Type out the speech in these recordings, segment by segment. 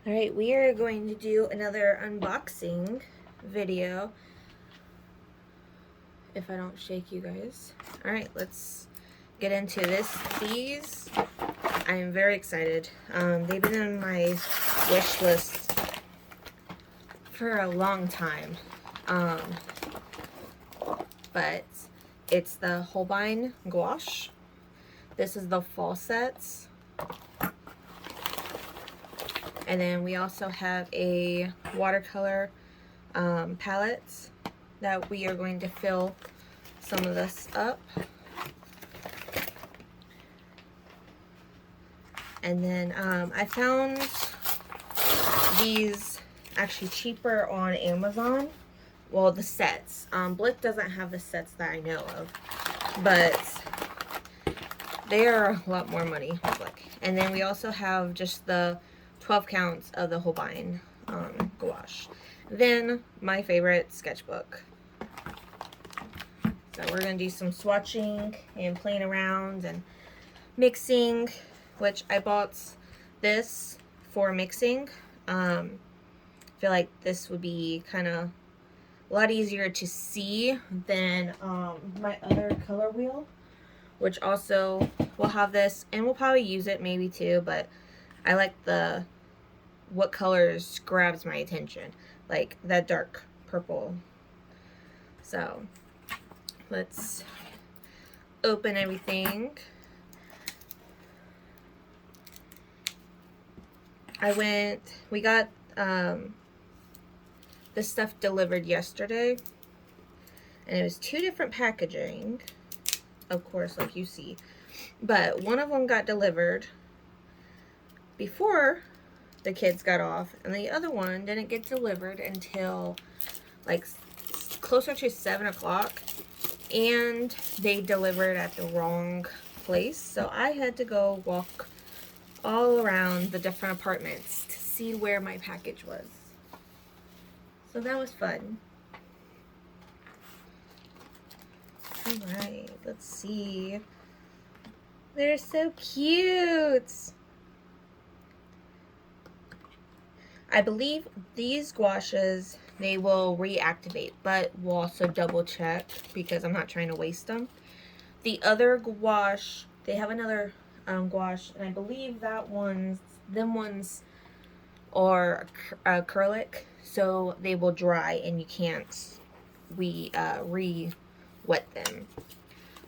Alright, we are going to do another unboxing video. If I don't shake you guys. Alright, let's get into this. These, I am very excited. They've been on my wish list for a long time. But it's the Holbein gouache. This is the fall sets. And then we also have a watercolor palette that we are going to fill some of this up. And then I found these actually cheaper on Amazon. Well, the sets. Blick doesn't have the sets that I know of, but they are a lot more money. And then we also have just the 12 counts of the Holbein gouache. Then my favorite sketchbook. So we're going to do some swatching and playing around and mixing, which I bought this for mixing. I feel like this would be kind of a lot easier to see than my other color wheel, which also will have this, and we'll probably use it maybe too, but I like what colors grabs my attention, like that dark purple. So let's open everything. We got this stuff delivered yesterday, and it was 2 different packaging, of course, like you see, but one of them got delivered before the kids got off, and the other one didn't get delivered until like closer to 7 o'clock, and they delivered at the wrong place, so I had to go walk all around the different apartments to see where my package was. So that was fun. Alright, let's see. They're so cute! I believe these gouaches, they will reactivate, but we'll also double check because I'm not trying to waste them. The other gouache, they have another gouache, and I believe them ones are acrylic, so they will dry and you can't re-wet them.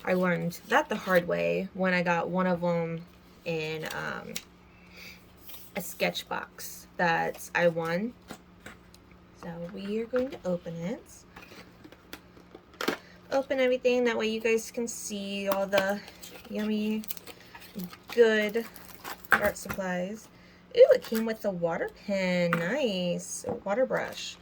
I learned that the hard way when I got one of them in a sketch box that I won. So we are going to open it. Open everything, that way you guys can see all the yummy, good art supplies. Ooh, it came with a water pen. Nice. A water brush.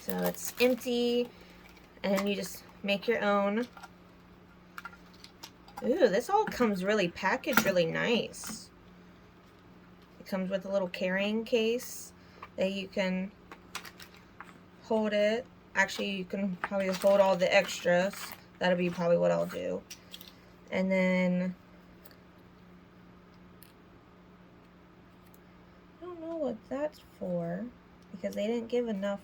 So it's empty, and you just make your own. Ooh, this all comes really packaged really nice. It comes with a little carrying case that you can hold it. Actually, you can probably hold all the extras. That'll be probably what I'll do. And then I don't know what that's for because they didn't give enough.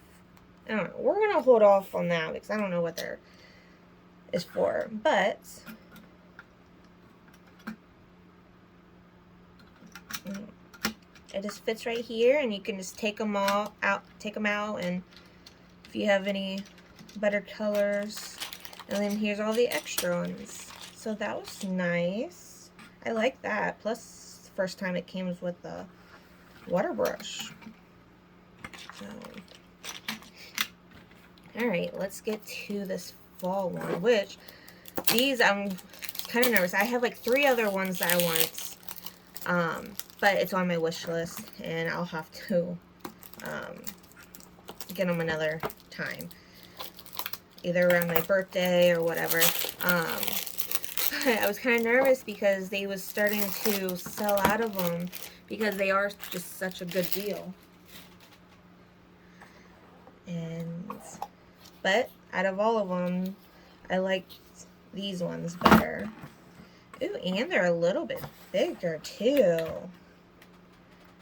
I don't know. We're going to hold off on that because I don't know what there is for. But it just fits right here, and you can just take them out, and if you have any better colors. And then here's all the extra ones. So that was nice. I like that. Plus, the first time it came with the water brush. So, alright, let's get to this fall one, which these I'm kind of nervous. I have like 3 other ones that I want, but it's on my wish list, and I'll have to get them another time, either around my birthday or whatever. I was kind of nervous because they was starting to sell out of them because they are just such a good deal. But out of all of them, I liked these ones better. Ooh, and they're a little bit bigger too.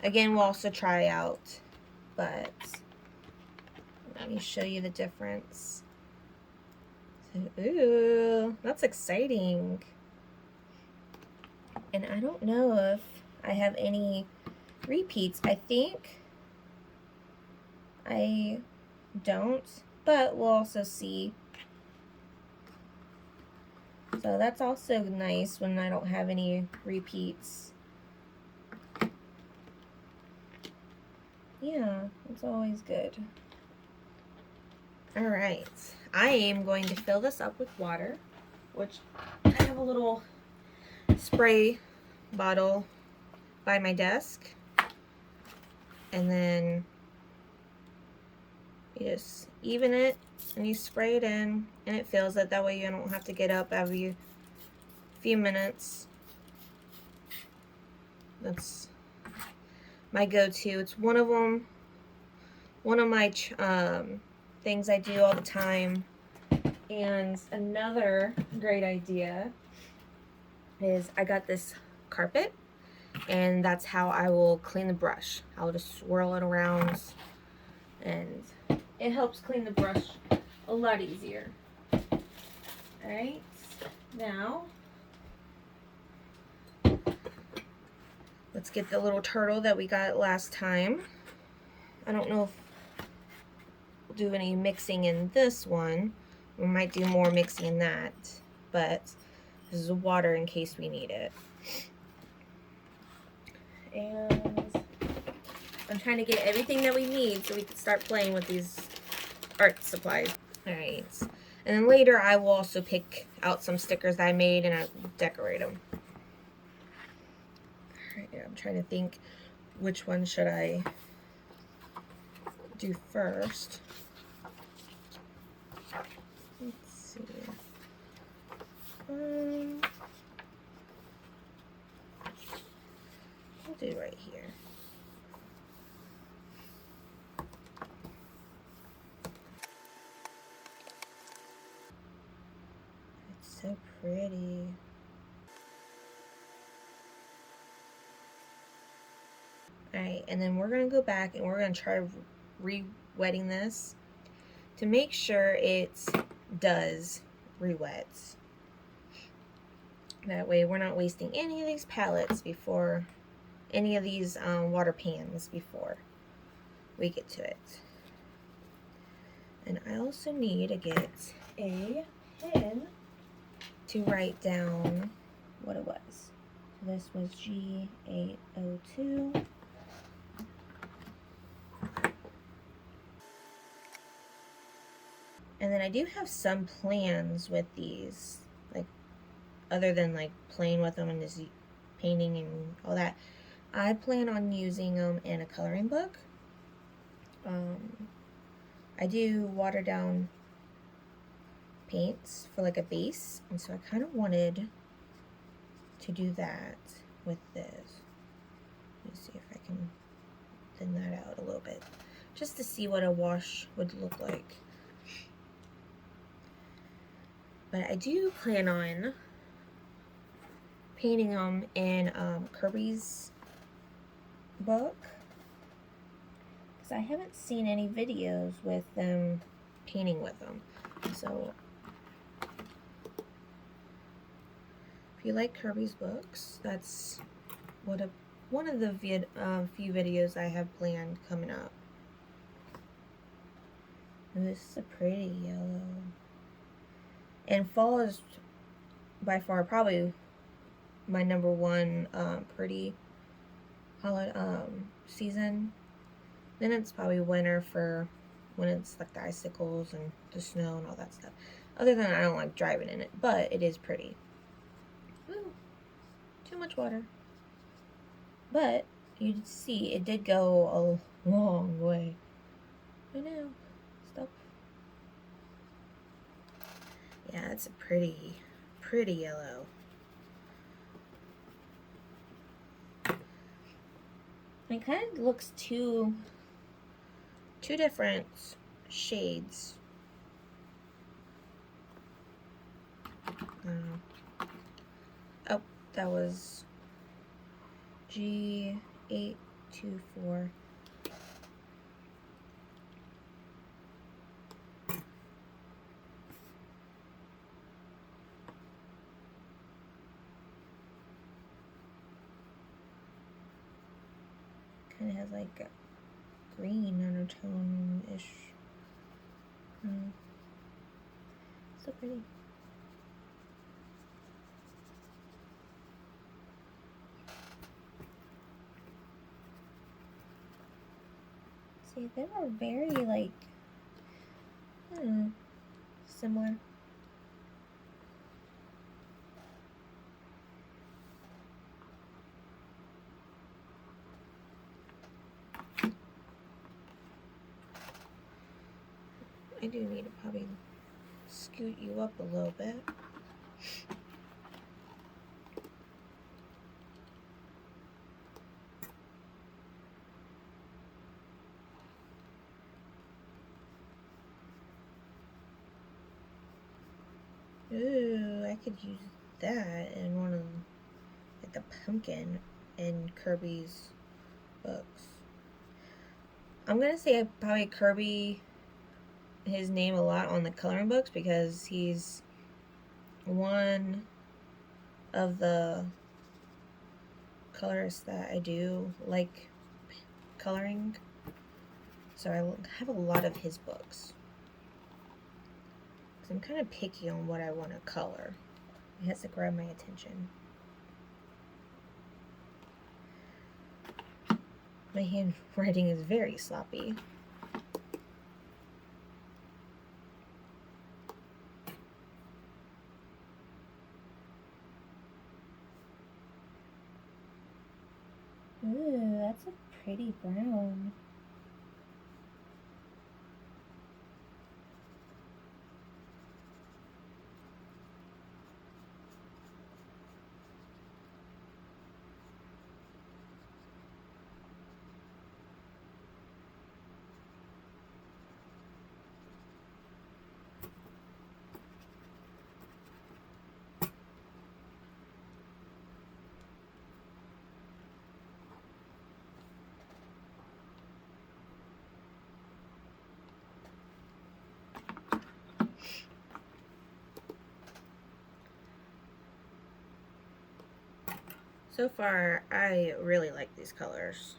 Again, we'll also try out, but let me show you the difference. So, ooh, that's exciting. And I don't know if I have any repeats. I think I don't, but we'll also see. So that's also nice when I don't have any repeats. Yeah, it's always good. All right, I am going to fill this up with water, which I have a little spray bottle by my desk. And then you just even it and you spray it in and it fills it. That way you don't have to get up every few minutes. That's my go-to. It's one of my things I do all the time. And another great idea is I got this carpet, and that's how I will clean the brush. I'll just swirl it around, and it helps clean the brush a lot easier. Alright, now let's get the little turtle that we got last time. I don't know if we'll do any mixing in this one. We might do more mixing in that, but this is water in case we need it. And I'm trying to get everything that we need so we can start playing with these art supplies. Alright, and then later I will also pick out some stickers that I made and I'll decorate them. Alright, I'm trying to think which one should I do first. Let's see. I'll do right here. It's so pretty. Alright, and then we're going to go back and we're going to try re-wetting this to make sure it does re-wet. That way we're not wasting any of these palettes before, any of these water pans before we get to it. And I also need to get a pen to write down what it was. So this was G802. And then I do have some plans with these, like, other than like playing with them and just painting and all that. I plan on using them in a coloring book. I do water down paints for like a base, and so I kind of wanted to do that with this. Let me see if I can thin that out a little bit, just to see what a wash would look like. But I do plan on painting them in Kerby's book, because I haven't seen any videos with them painting with them. So if you like Kerby's books, that's one of the few videos I have planned coming up. And this is a pretty yellow. And fall is by far probably my #1 pretty season. Then it's probably winter for when it's like the icicles and the snow and all that stuff. Other than I don't like driving in it, but it is pretty. Ooh, too much water. But you see it did go a long way. I know. Stop. Yeah, it's a pretty yellow. It kind of looks two different shades. Oh, That was G824. Kind of has like a green undertone-ish. So pretty. See, they are very like, I don't know, similar. I do need to probably scoot you up a little bit. Ooh, I could use that in one of like the pumpkin in Kirby's books. I'm gonna say probably Kirby his name a lot on the coloring books because he's one of the colorists that I do like coloring. So I have a lot of his books. So I'm kind of picky on what I want to color. It has to grab my attention. My handwriting is very sloppy. Ooh, that's a pretty brown. So far, I really like these colors.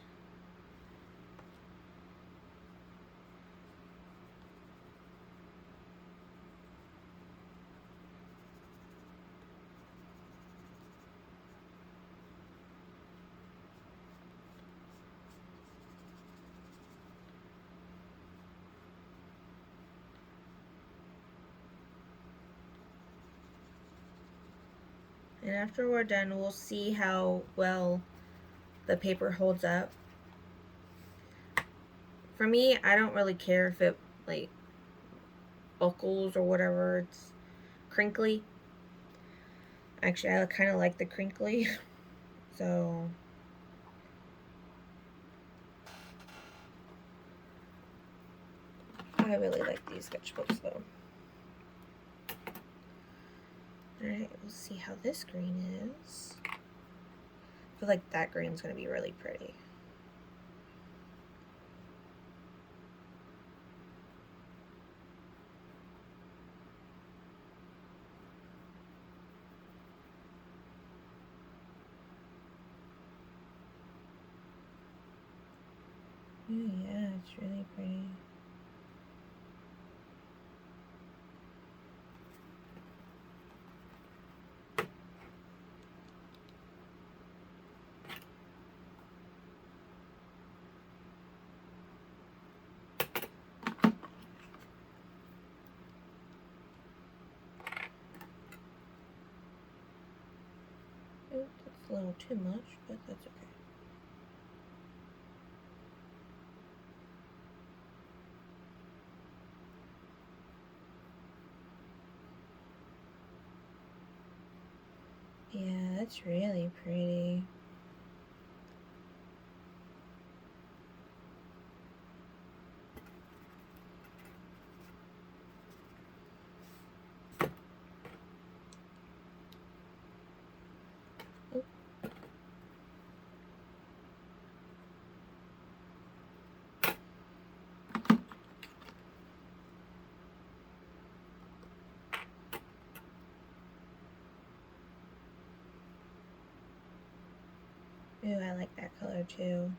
And after we're done, we'll see how well the paper holds up. For me, I don't really care if it like buckles or whatever, it's crinkly. Actually, I kind of like the crinkly. So I really like these sketchbooks though. Alright, we'll see how this green is. I feel like that green's going to be really pretty. Ooh, yeah, it's really pretty. Oh, that's a little too much, but that's okay. Yeah, that's really pretty. Oh, Ooh, I like that color too.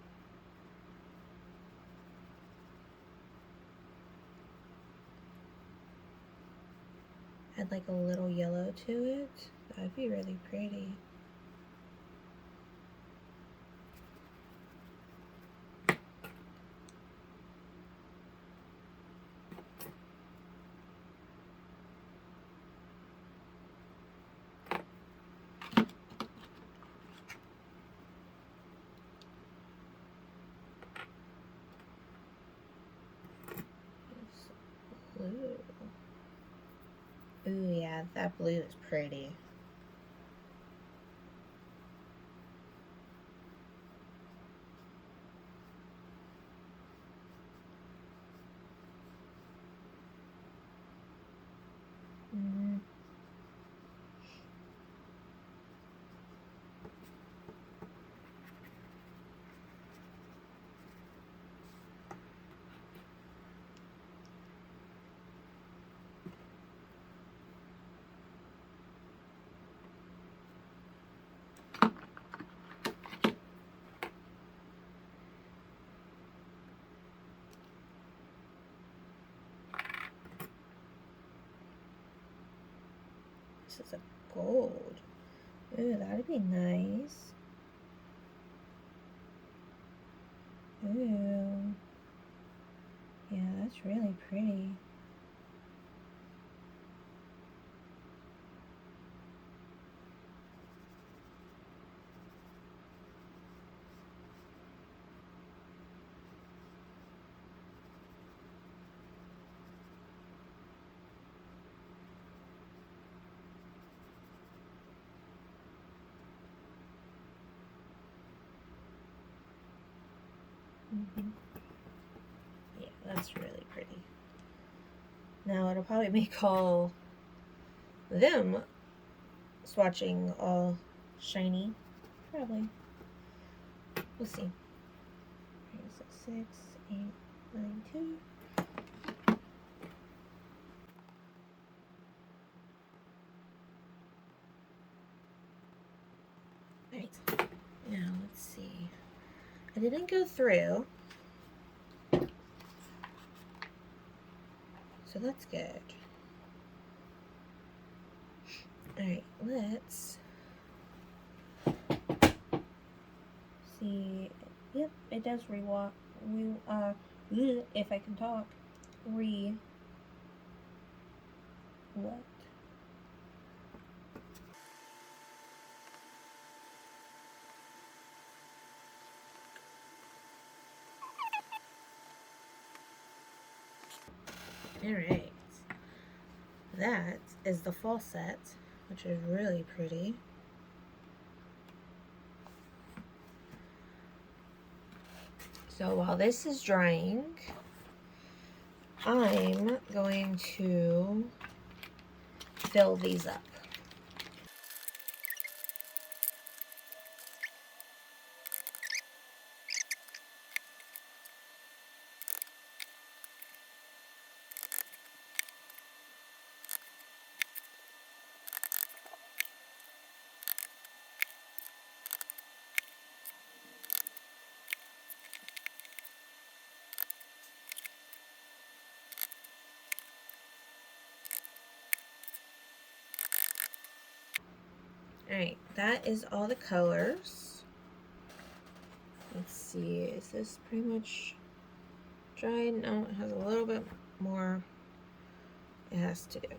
Add like a little yellow to it. That'd be really pretty. Blue. Ooh, yeah, that blue is pretty. Mm-hmm. This is a gold. Ooh, that'd be nice. Ooh. Yeah, that's really pretty. Mm-hmm. Yeah, that's really pretty. Now it'll probably make all them swatching all shiny. Probably. We'll see. Okay, so 6, 8, 9, 2. Alright. Now let's see. I didn't go through. So that's good. Alright, let's see. Yep, it does rewalk. If I can talk. What? Alright. That is the fall set, which is really pretty. So while this is drying, I'm going to fill these up. Alright, that is all the colors. Let's see, is this pretty much dried? No, it has a little bit more it has to do.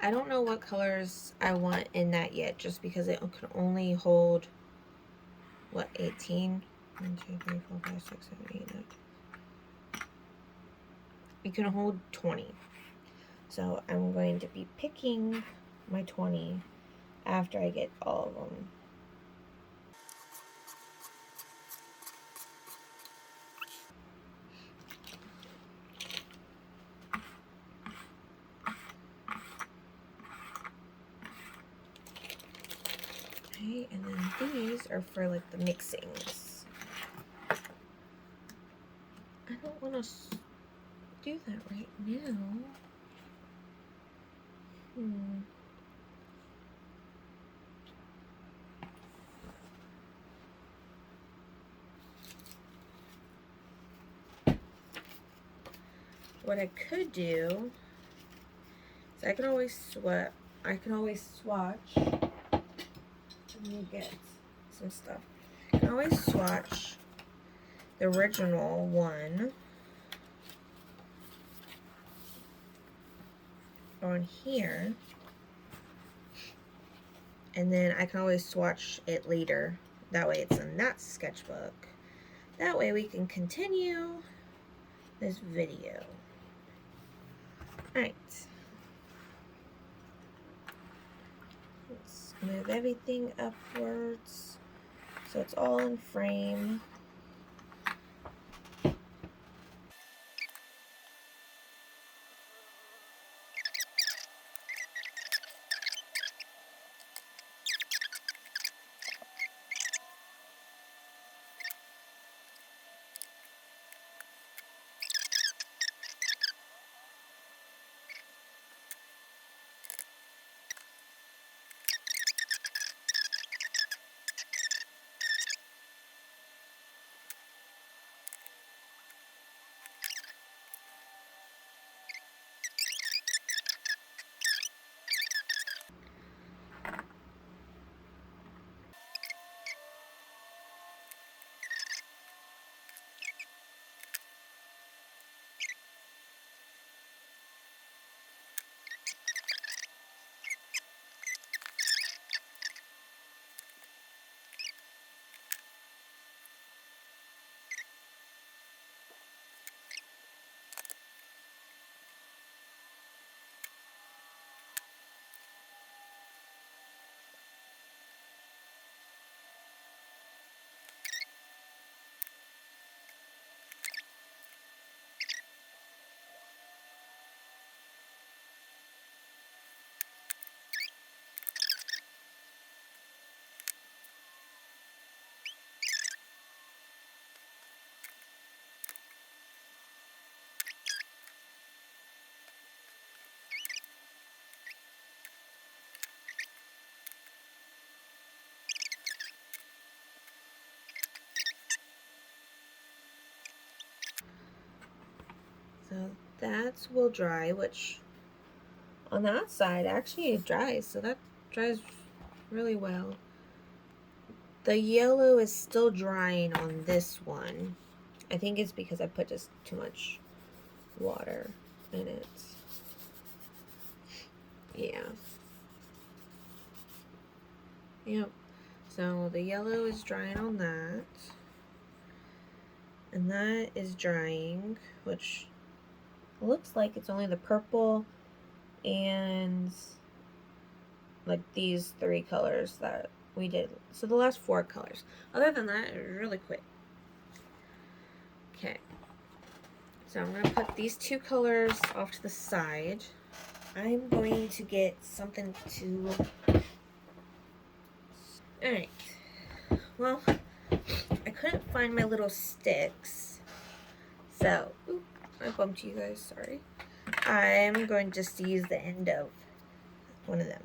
I don't know what colors I want in that yet, just because it can only hold, what, 18? 1, 2, 3, 4, 5, 6, 7, 8, 9. You can hold 20. So I'm going to be picking my 20 after I get all of them. Okay, and then these are for like the mixings. I don't want to do that right now. What I could do is I can always swatch. Let me get some stuff. I can always swatch the original one on here, and then I can always swatch it later. That way it's in that sketchbook. That way we can continue this video. Alright. Let's move everything upwards so it's all in frame. So that will dry, which on the outside actually it dries, so that dries really well. The yellow is still drying on this one. I think it's because I put just too much water in it. Yeah. Yep. So the yellow is drying on that. And that is drying, which looks like it's only the purple and like these 3 colors that we did. So the last 4 colors. Other than that, it was really quick. Okay. So I'm going to put these 2 colors off to the side. I'm going to get something to... Alright. Well, I couldn't find my little sticks. So, oop, I bumped you guys, sorry. I'm going just to use the end of one of them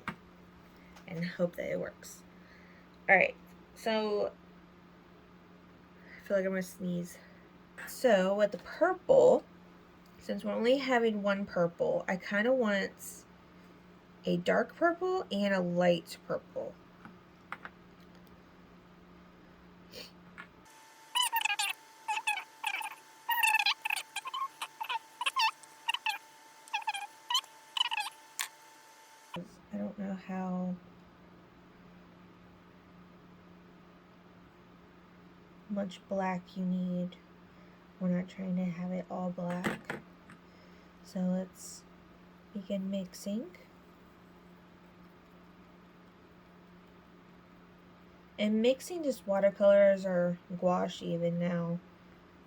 and hope that it works. Alright, so I feel like I'm gonna sneeze. So with the purple, since we're only having one purple, I kind of want a dark purple and a light purple. I don't know how much black you need. We're not trying to have it all black. So let's begin mixing. And mixing just watercolors or gouache even now.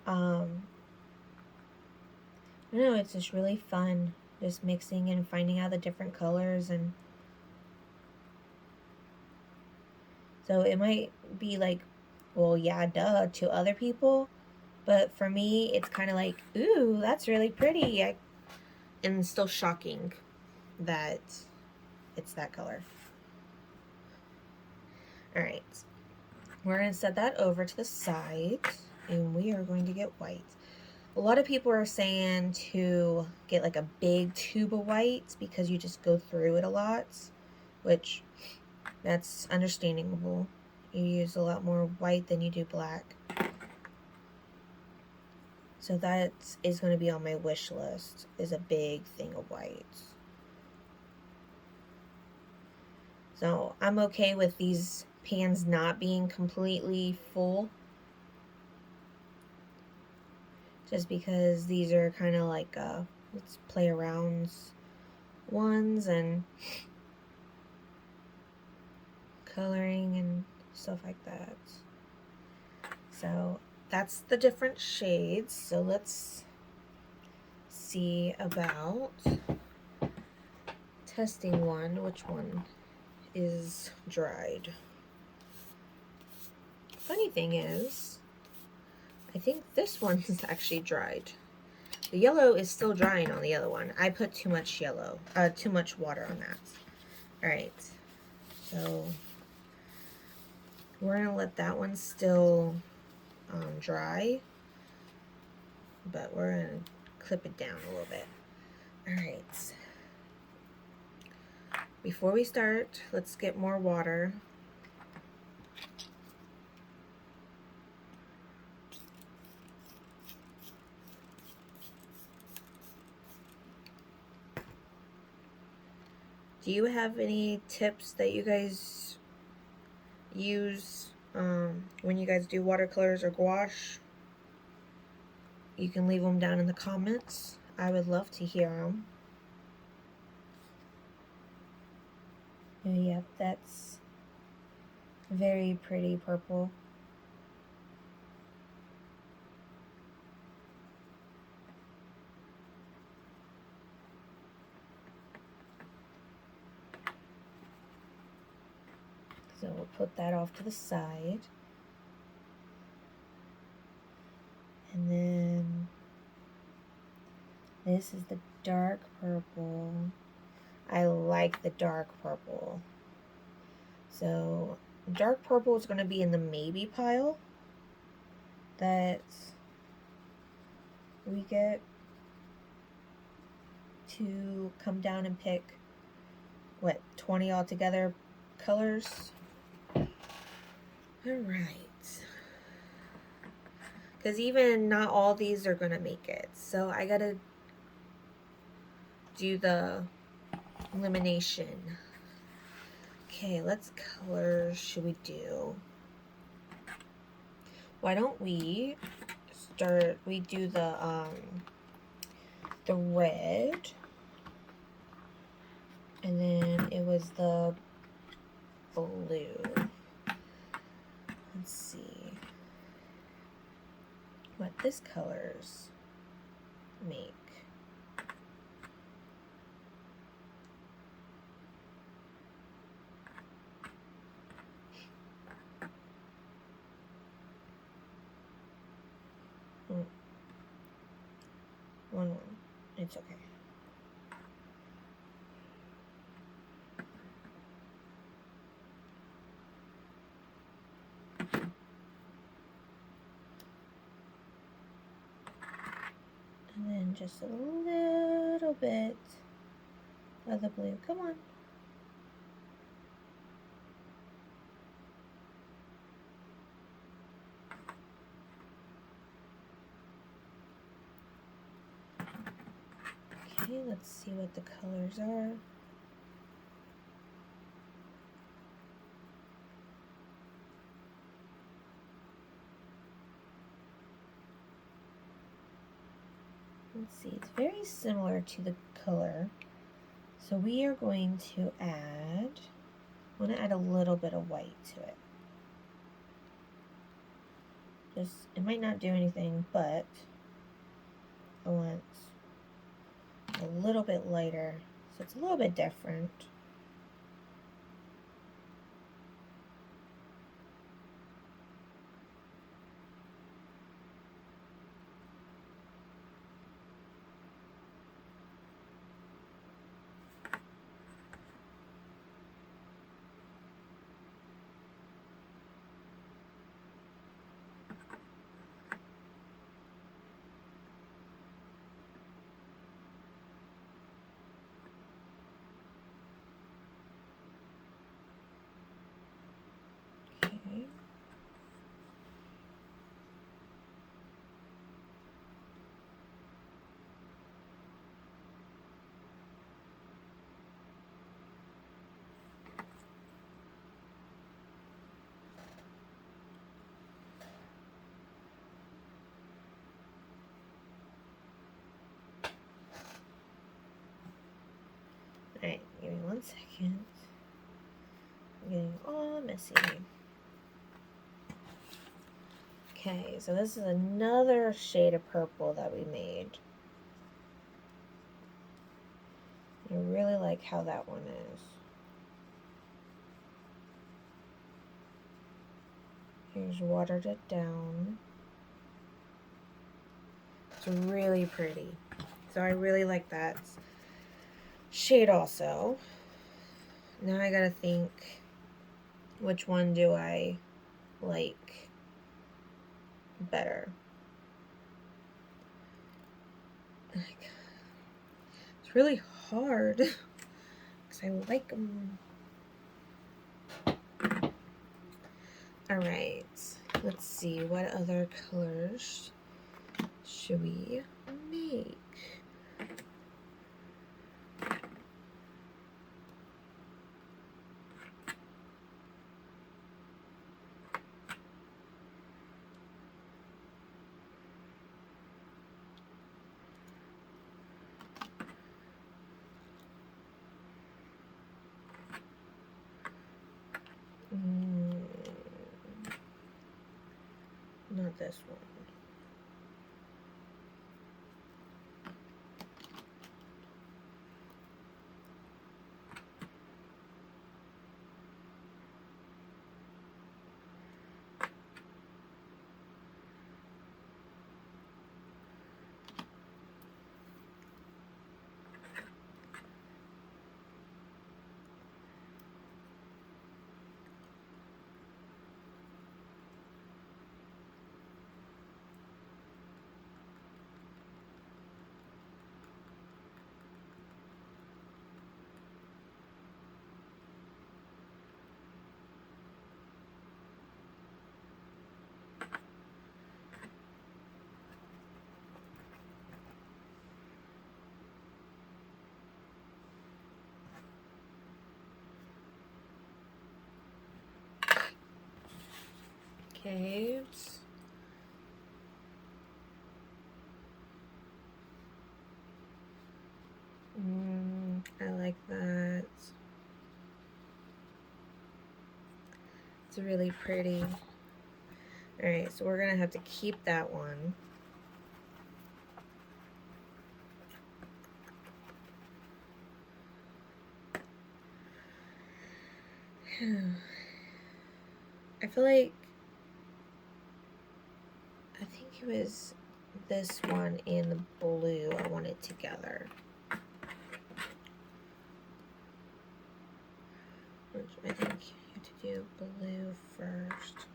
I know, it's just really fun just mixing and finding out the different colors. And so it might be like, well, yeah, duh, to other people, But for me, it's kind of like, ooh, that's really pretty. And still shocking that it's that color. All right, we're going to set that over to the side, and we are going to get white. A lot of people are saying to get like a big tube of white because you just go through it a lot, which that's understandable. You use a lot more white than you do black. So that is going to be on my wish list, is a big thing of white. So I'm okay with these pans not being completely full, just because these are kind of like let's play around ones and coloring and stuff like that. So that's the different shades. So let's see about testing one. Which one is dried? Funny thing is, I think this one is actually dried. The yellow is still drying on the other one. I put too much too much water on that. All right, so we're gonna let that one still dry, but we're gonna clip it down a little bit. All right. Before we start, let's get more water. Do you have any tips that you guys use when you guys do watercolors or gouache? You can leave them down in the comments. I would love to hear them. Yep, that's very pretty purple. So we'll put that off to the side. And then this is the dark purple. I like the dark purple. So dark purple is going to be in the maybe pile that we get to come down and pick, what, 20 altogether colors? All right. Because even not all these are going to make it. So I got to do the elimination. Okay, let's color should we do? Why don't we do the red, and then it was the blue. Let's see what this colors make. One. It's okay. And then just a little bit of the blue. Come on. Okay, let's see what the colors are. Let's see, it's very similar to the color. So we are going to add, I want to add a little bit of white to it. Just, it might not do anything, but I want a little bit lighter, so it's a little bit different. Alright, give me 1 second. I'm getting all messy. Okay, so this is another shade of purple that we made. I really like how that one is. Here's watered it down. It's really pretty. So I really like that shade also. Now I gotta think, which one do I like better? It's really hard because I like them. Alright, let's see, what other colors should we make? Not this one. Okay. I like that. It's really pretty. Alright, so we're gonna have to keep that one. I feel like I think it was this one and the blue I wanted together. Which I think you have to do blue first.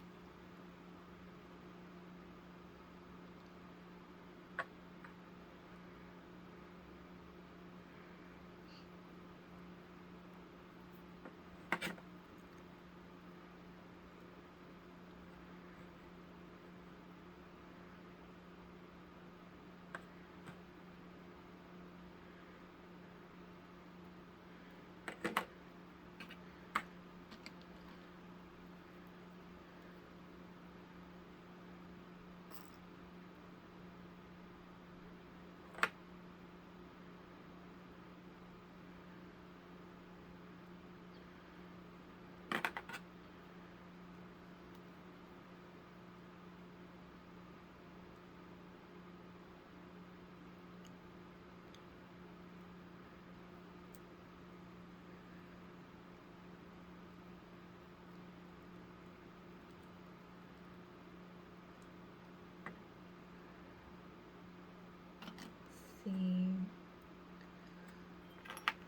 See.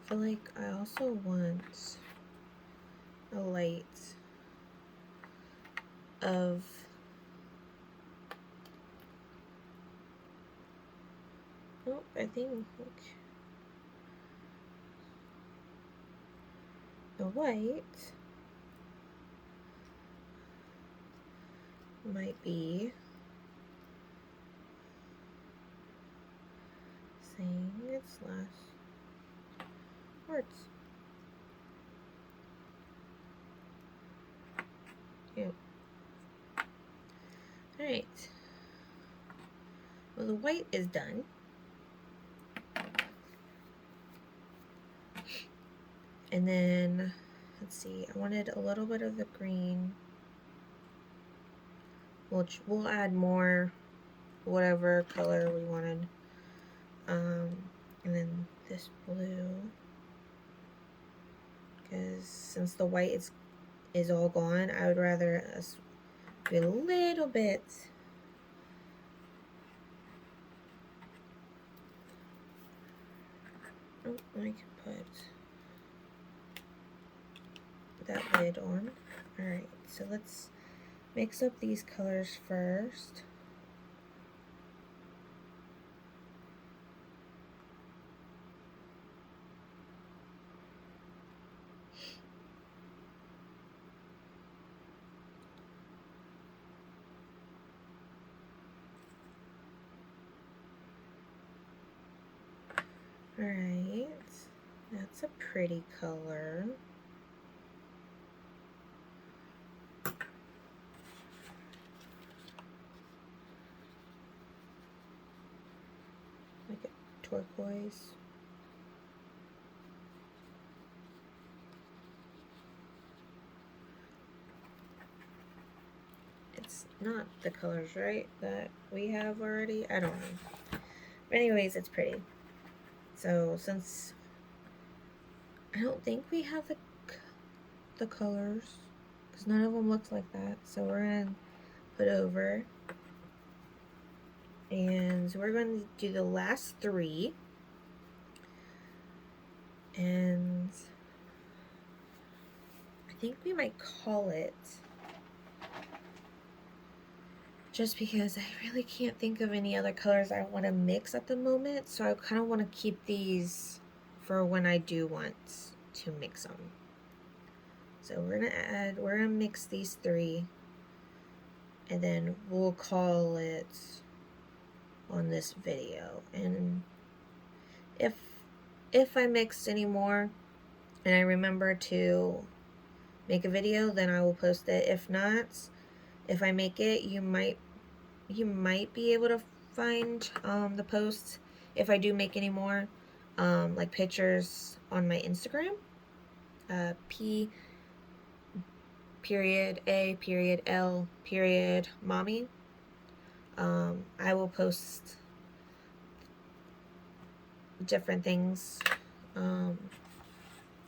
I feel like I also want a light of I think the white might be saying its last words. Yep. Alright. Well, the white is done. And then, let's see, I wanted a little bit of the green. We'll add more, whatever color we wanted. And then this blue, because since the white is all gone, I would rather us do a little bit. Oh, I can put that lid on. Alright, so let's mix up these colors first. Alright, that's a pretty color. Like a turquoise. It's not the colors, right, that we have already? I don't know. But anyways, it's pretty. So since I don't think we have the colors, because none of them looks like that, so we're gonna put over, and we're going to do the last 3, and I think we might call it, just because I really can't think of any other colors I want to mix at the moment, so I kind of want to keep these for when I do want to mix them. So we're gonna mix these 3, and then we'll call it on this video. And if I mixed any more and I remember to make a video, then I will post it. If not, if I make it, you might be able to find the posts if I do make any more, like pictures on my Instagram, P.A.L.mommy. I will post different things,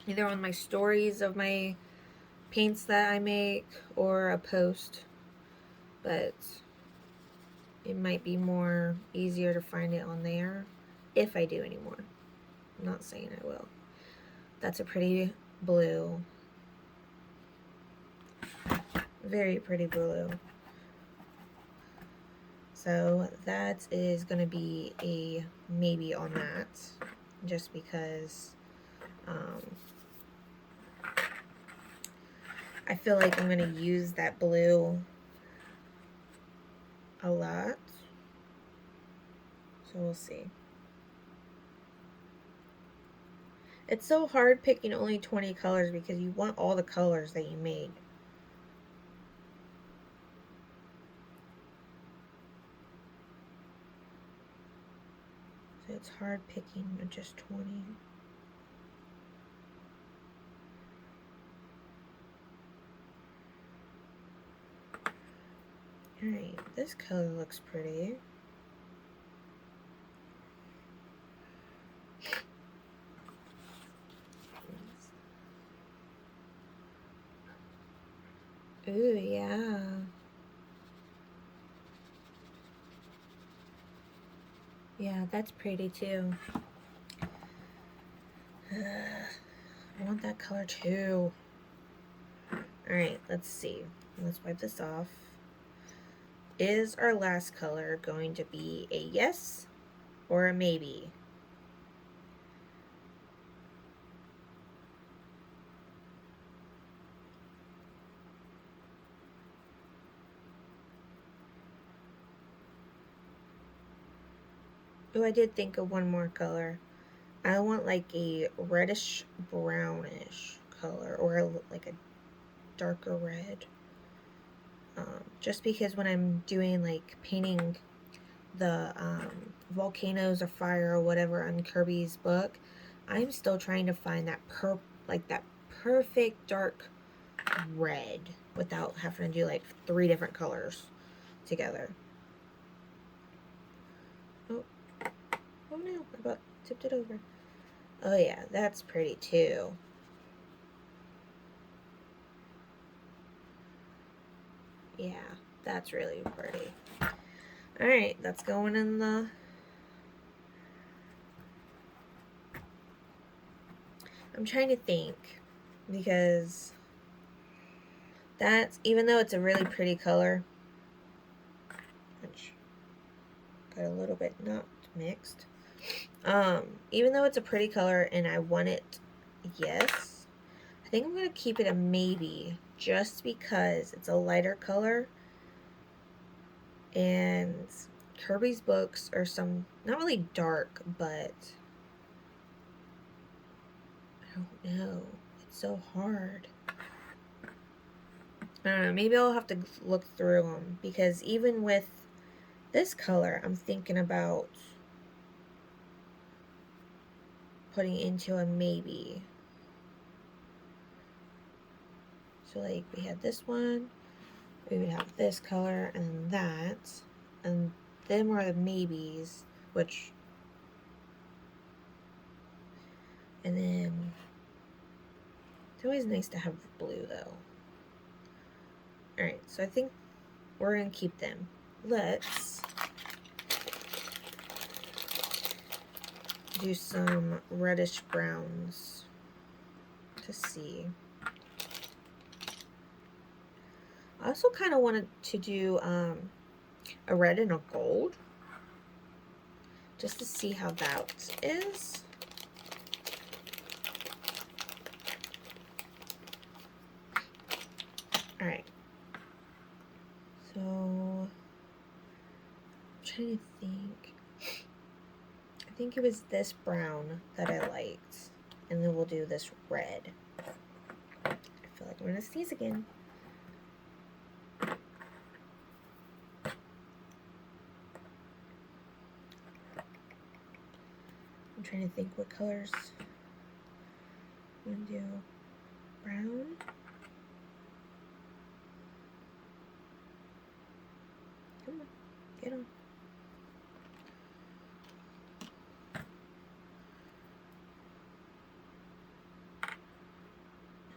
either on my stories of my paints that I make or a post, but it might be more easier to find it on there if I do any more. I'm not saying I will. That's a pretty blue. Very pretty blue. So that is going to be a maybe on that, just because I feel like I'm going to use that blue a lot. So we'll see. It's so hard picking only 20 colors because you want all the colors that you made. So it's hard picking just 20. Alright, this color looks pretty. Ooh, yeah. Yeah, that's pretty too. I want that color too. Alright, let's see. Let's wipe this off. Is our last color going to be a yes or a maybe? Oh, I did think of one more color. I want like a reddish brownish color, or like a darker red. Just because when I'm doing like painting the volcanoes or fire or whatever on Kerby's book, I'm still trying to find that like that perfect dark red without having to do like 3 different colors together. Oh, oh no, I about tipped it over. Oh yeah, that's pretty too. Yeah, that's really pretty. Alright, that's going in the... I'm trying to think, because that's, even though it's a really pretty color, which got a little bit not mixed, even though it's a pretty color and I want it, yes, I think I'm going to keep it a maybe, just because it's a lighter color, and Kerby's books are some, not really dark, but I don't know, it's so hard. I don't know, maybe I'll have to look through them, because even with this color, I'm thinking about putting into a maybe. So like we had this one, we would have this color and that, and them are the maybes, which, and then it's always nice to have blue though. Alright, so I think we're gonna keep them. Let's do some reddish browns to see. I also kind of wanted to do a red and a gold, just to see how that is. Alright, so I'm trying to think. I think it was this brown that I liked, and then we'll do this red. I feel like I'm gonna sneeze again. I'm trying to think what colors. I'm gonna do brown. Come on, get on.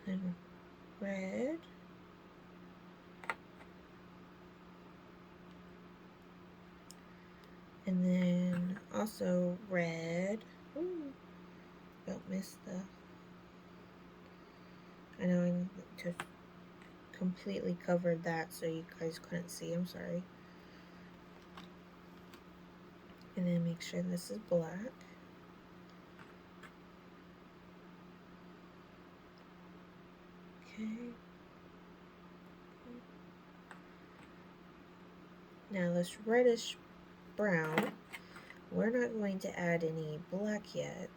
And then red. And then also red. Ooh, don't miss the... I know I need to completely covered that so you guys couldn't see. I'm sorry. And then make sure this is black. Okay. Now this reddish brown, we're not going to add any black yet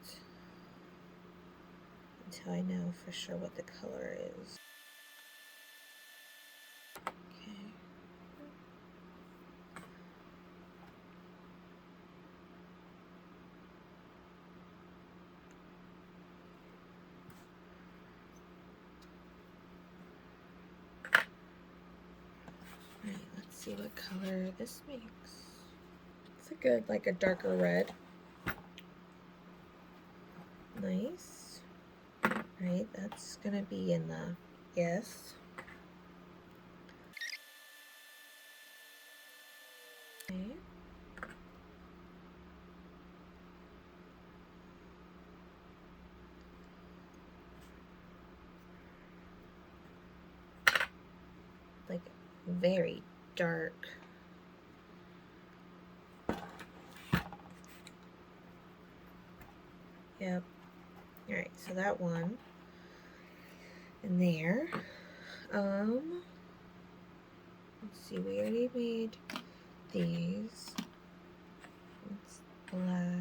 until I know for sure what the color is. Okay. Alright, let's see what color this makes. It's a good, like a darker red. Nice. Right, that's gonna be in the yes. Okay. Like very dark. Yep. Alright, so that one in there. Let's see, we already made these. It's black.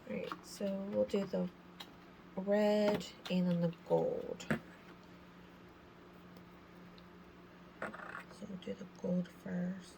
Alright, so we'll do the red and then the gold. So we'll do the gold first.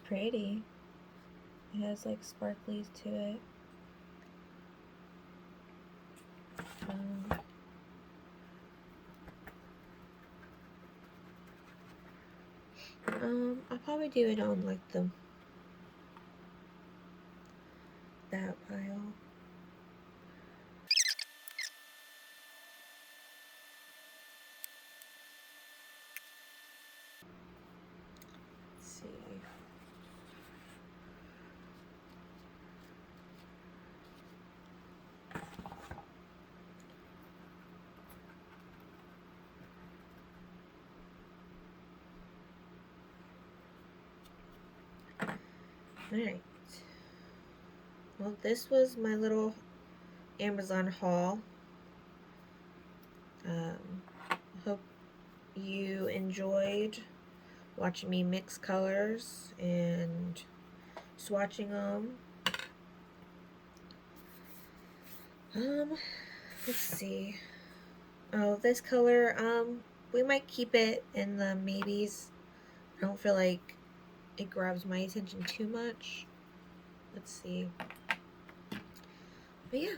pretty. It has like sparklies to it. I'll probably do it on like that pile. Let's see. Alright. Well, this was my little Amazon haul. Hope you enjoyed watching me mix colors and swatching them. Let's see. Oh, this color, we might keep it in the maybes. I don't feel like it grabs my attention too much. Let's see. But yeah,